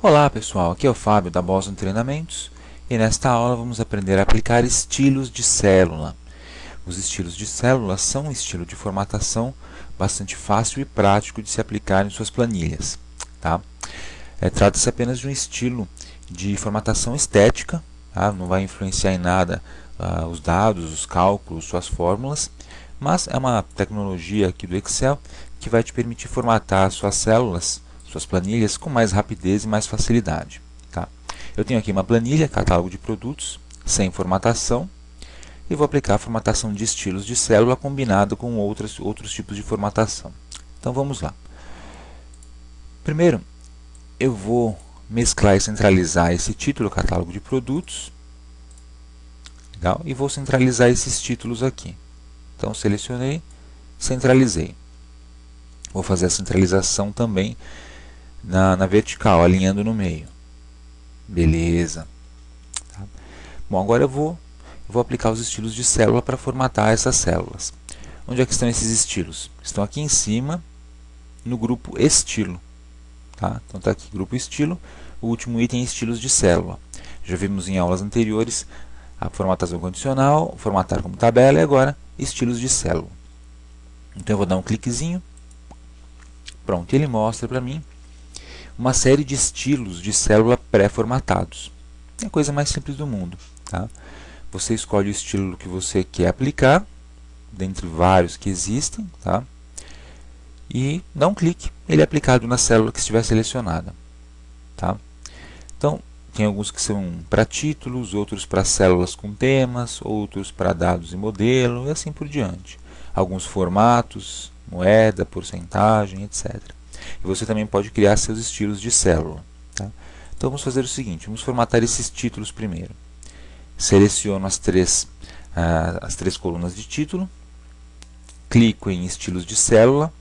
Olá pessoal, aqui é o Fábio da Boston Treinamentos e nesta aula vamos aprender a aplicar estilos de célula. Os estilos de célula são um estilo de formatação bastante fácil e prático de se aplicar em suas planilhas. Tá? Trata-se apenas de um estilo de formatação estética, tá? Não vai influenciar em nada os dados, os cálculos, suas fórmulas, mas é uma tecnologia aqui do Excel que vai te permitir formatar suas células, suas planilhas com mais rapidez e mais facilidade. Tá? Eu tenho aqui uma planilha, catálogo de produtos, sem formatação, e vou aplicar a formatação de estilos de célula combinado com outros tipos de formatação. Então vamos lá. Primeiro, eu vou mesclar e centralizar esse título, catálogo de produtos, legal? E vou centralizar esses títulos aqui. Então selecionei, centralizei. Vou fazer a centralização também na vertical, alinhando no meio. Beleza. Tá? Bom, agora eu vou aplicar os estilos de célula para formatar essas células. Onde é que estão esses estilos? Estão aqui em cima, no grupo estilo. Tá? Então está aqui, grupo estilo, o último item estilos de célula. Já vimos em aulas anteriores a formatação condicional, formatar como tabela e agora estilos de célula. Então eu vou dar um cliquezinho. Pronto, ele mostra para mim uma série de estilos de célula pré-formatados. É a coisa mais simples do mundo. Tá? Você escolhe o estilo que você quer aplicar, dentre vários que existem, tá? E dá um clique, ele é aplicado na célula que estiver selecionada. Tá? Então, tem alguns que são para títulos, outros para células com temas, outros para dados e modelo, e assim por diante. Alguns formatos, moeda, porcentagem, etc. E você também pode criar seus estilos de célula. Tá? Então vamos fazer o seguinte, vamos formatar esses títulos primeiro. Seleciono as três colunas de título, clico em estilos de célula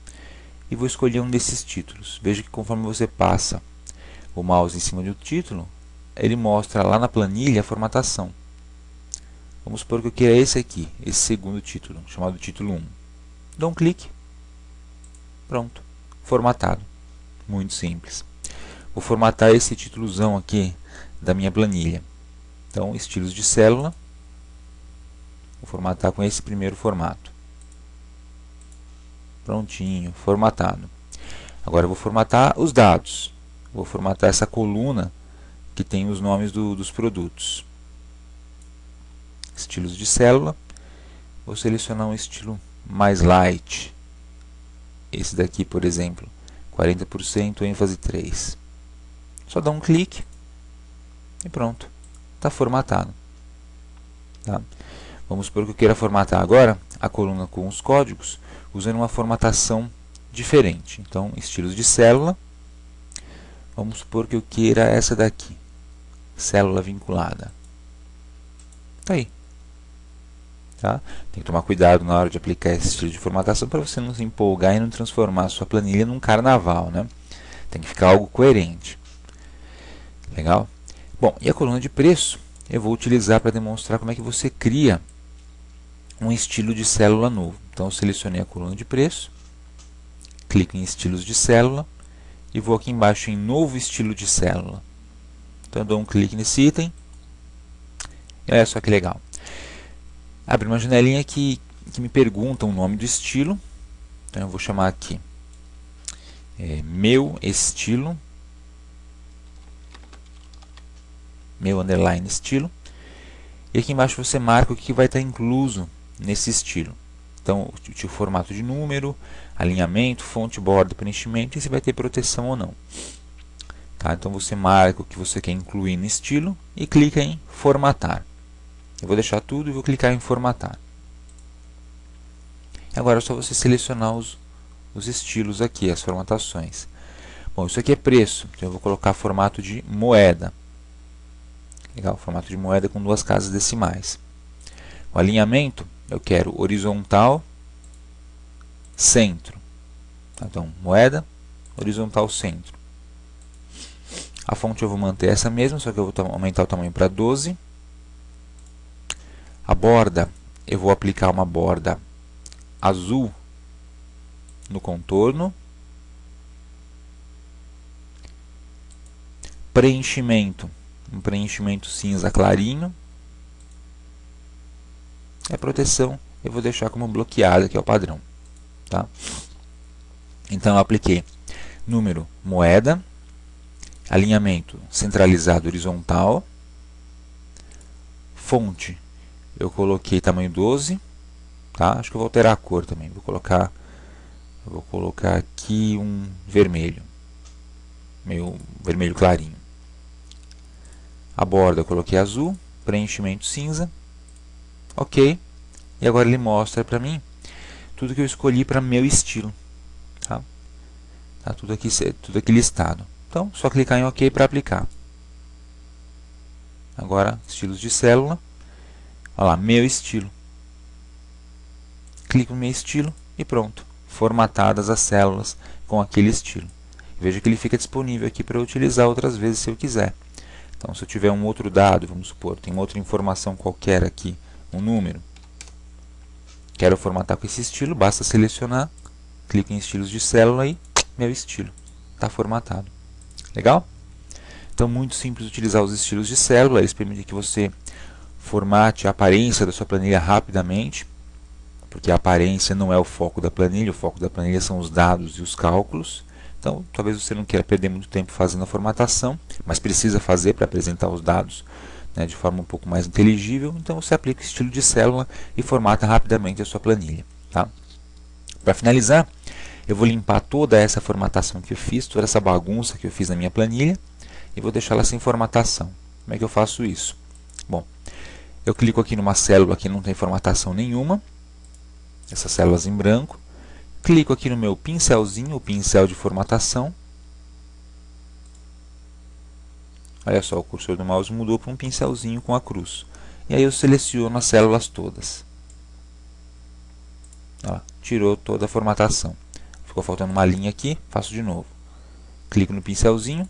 e vou escolher um desses títulos. Veja que conforme você passa o mouse em cima do título, ele mostra lá na planilha a formatação. Vamos supor que eu queira esse aqui, esse segundo título, chamado título 1. Dou um clique, pronto, formatado. Muito simples. Vou formatar esse títulozão aqui da minha planilha. Então, estilos de célula, vou formatar com esse primeiro formato. Prontinho, formatado. Agora eu vou formatar os dados. Vou formatar essa coluna que tem os nomes dos produtos. Estilos de célula, vou selecionar um estilo mais light. Esse daqui, por exemplo, 40%, ênfase 3. Só dá um clique e pronto, está formatado. Tá? Vamos supor que eu queira formatar agora a coluna com os códigos usando uma formatação diferente. Então, estilos de célula, vamos supor que eu queira essa daqui, célula vinculada. Está aí. Tá? Tem que tomar cuidado na hora de aplicar esse estilo de formatação para você não se empolgar e não transformar a sua planilha num carnaval. Né? Tem que ficar algo coerente. Legal? Bom, e a coluna de preço eu vou utilizar para demonstrar como é que você cria um estilo de célula novo. Então, eu selecionei a coluna de preço, clico em estilos de célula e vou aqui embaixo em novo estilo de célula. Então, eu dou um clique nesse item e olha só que legal. Abre uma janelinha que me pergunta o nome do estilo. Então, eu vou chamar aqui meu estilo, meu underline estilo. E aqui embaixo você marca o que vai estar incluso nesse estilo. Então, o formato de número, alinhamento, fonte, borda, preenchimento e se vai ter proteção ou não. Tá? Então, você marca o que você quer incluir no estilo e clica em formatar. Eu vou deixar tudo e vou clicar em formatar. Agora é só você selecionar os estilos aqui, as formatações. Bom, isso aqui é preço, então eu vou colocar formato de moeda. Legal, formato de moeda com 2 casas decimais. O alinhamento, eu quero horizontal, centro. Então, moeda, horizontal, centro. A fonte eu vou manter essa mesma, só que eu vou aumentar o tamanho para 12. A borda, eu vou aplicar uma borda azul no contorno. preenchimento, um preenchimento cinza clarinho. A proteção eu vou deixar como bloqueada, que é o padrão. Tá? Então eu apliquei número moeda, alinhamento centralizado horizontal, fonte eu coloquei tamanho 12, tá? Acho que eu vou alterar a cor também, vou colocar aqui um vermelho, meio vermelho clarinho. A borda eu coloquei azul, preenchimento cinza, ok, e agora ele mostra para mim tudo que eu escolhi para meu estilo, tá? Tá tudo aqui listado. Então, só clicar em OK para aplicar. Agora, estilos de célula. Olha lá, meu estilo. Clico no meu estilo e pronto. Formatadas as células com aquele estilo. Veja que ele fica disponível aqui para eu utilizar outras vezes se eu quiser. Então, se eu tiver um outro dado, vamos supor, tem outra informação qualquer aqui, um número. Quero formatar com esse estilo, basta selecionar, clico em estilos de célula e meu estilo está formatado. Legal? Então, muito simples utilizar os estilos de célula, eles permitem que você formate a aparência da sua planilha rapidamente, porque a aparência não é o foco da planilha são os dados e os cálculos. Então, talvez você não queira perder muito tempo fazendo a formatação, mas precisa fazer para apresentar os dados, né, de forma um pouco mais inteligível. Então, você aplica o estilo de célula e formata rapidamente a sua planilha. Tá? Para finalizar, eu vou limpar toda essa formatação que eu fiz, toda essa bagunça que eu fiz na minha planilha, e vou deixá-la sem formatação. Como é que eu faço isso? Bom, eu clico aqui numa célula que não tem formatação nenhuma, essas células em branco, clico aqui no meu pincelzinho, o pincel de formatação. Olha só, o cursor do mouse mudou para um pincelzinho com a cruz. E aí eu seleciono as células todas. Ó, tirou toda a formatação. Ficou faltando uma linha aqui, faço de novo. Clico no pincelzinho.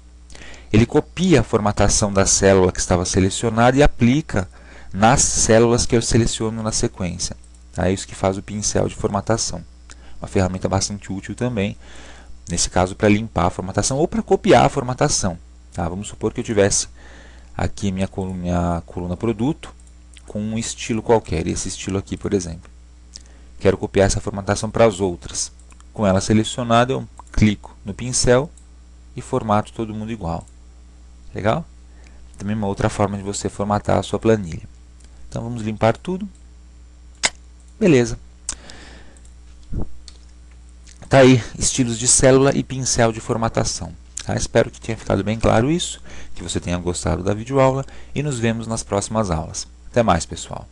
Ele copia a formatação da célula que estava selecionada e aplica nas células que eu seleciono na sequência. É isso que faz o pincel de formatação. Uma ferramenta bastante útil também, nesse caso para limpar a formatação ou para copiar a formatação. Tá? Vamos supor que eu tivesse aqui minha coluna produto com um estilo qualquer, esse estilo aqui, por exemplo. Quero copiar essa formatação para as outras. Com ela selecionada, eu clico no pincel e formato todo mundo igual. Legal? Também uma outra forma de você formatar a sua planilha. Então vamos limpar tudo. Beleza. Tá aí, estilos de célula e pincel de formatação. Tá? Espero que tenha ficado bem claro isso, que você tenha gostado da videoaula e nos vemos nas próximas aulas. Até mais, pessoal.